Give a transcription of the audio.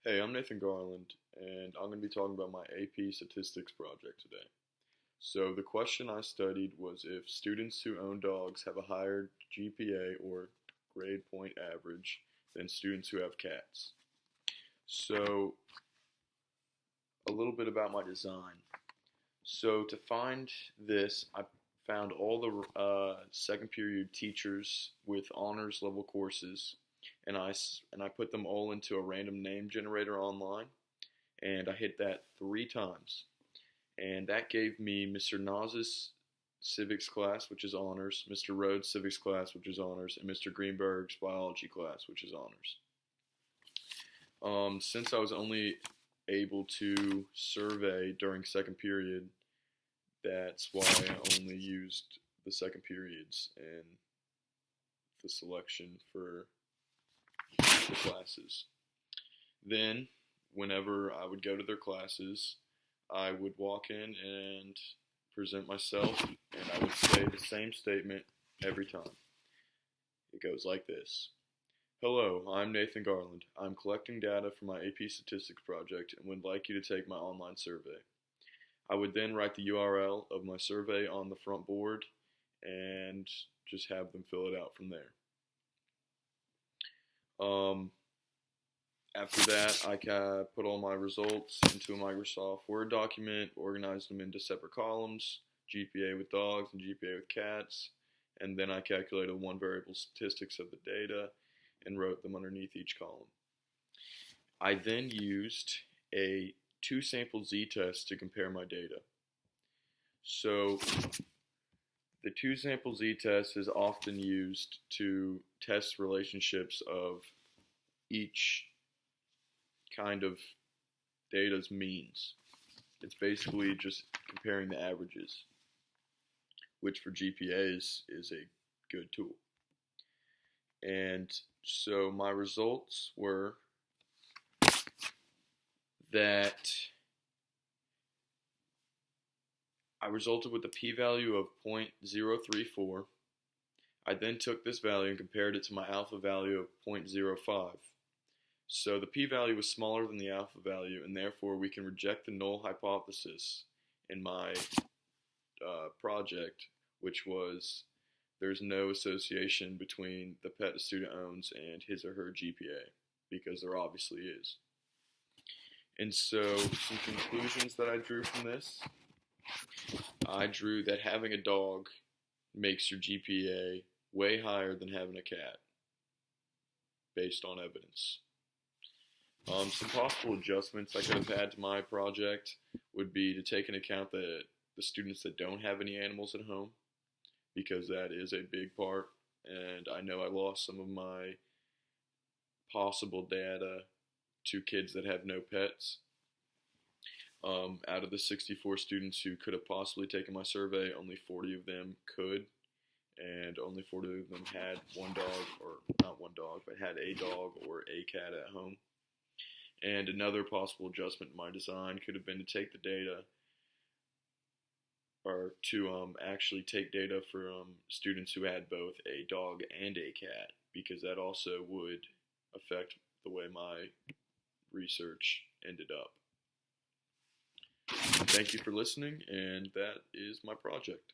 Hey, I'm Nathan Garland, and I'm going to be talking about my AP Statistics project today. So, the question I studied was if students who own dogs have a higher GPA or grade point average than students who have cats. So, a little bit about my design. So, to find this, I found all the second period teachers with honors level courses, and I put them all into a random name generator online, and I hit that 3 times, and that gave me Mr. Naz's civics class, which is honors, Mr. Rhodes' civics class, which is honors, and Mr. Greenberg's biology class, which is honors. Since I was only able to survey during second period, that's why I only used the second periods in the selection for the classes. Then, whenever I would go to their classes, I would walk in and present myself, and I would say the same statement every time. It goes like this. Hello, I'm Nathan Garland. I'm collecting data for my AP Statistics project and would like you to take my online survey. I would then write the URL of my survey on the front board and just have them fill it out from there. After that, I put all my results into a Microsoft Word document, organized them into separate columns, GPA with dogs and GPA with cats, and then I calculated one variable statistics of the data and wrote them underneath each column. I then used a 2-sample z-test to compare my data. So the 2-sample z-test is often used to test relationships of each kind of data's means. It's basically just comparing the averages, which for GPAs is a good tool. And so my results were that I resulted with a p-value of 0.034. I then took this value and compared it to my alpha value of 0.05. So the p-value was smaller than the alpha value, and therefore we can reject the null hypothesis in my project, which was there's no association between the pet a student owns and his or her GPA, because there obviously is. And so some conclusions that I drew from this. I drew that having a dog makes your GPA way higher than having a cat, based on evidence. Some possible adjustments I could have had to my project would be to take into account the students that don't have any animals at home, because that is a big part, and I know I lost some of my possible data to kids that have no pets. Out of the 64 students who could have possibly taken my survey, only 40 of them could, and only 40 of them had one dog, or not one dog, but had a dog or a cat at home. And another possible adjustment in my design could have been to take the data, or to actually take data from students who had both a dog and a cat, because that also would affect the way my research ended up. Thank you for listening, and that is my project.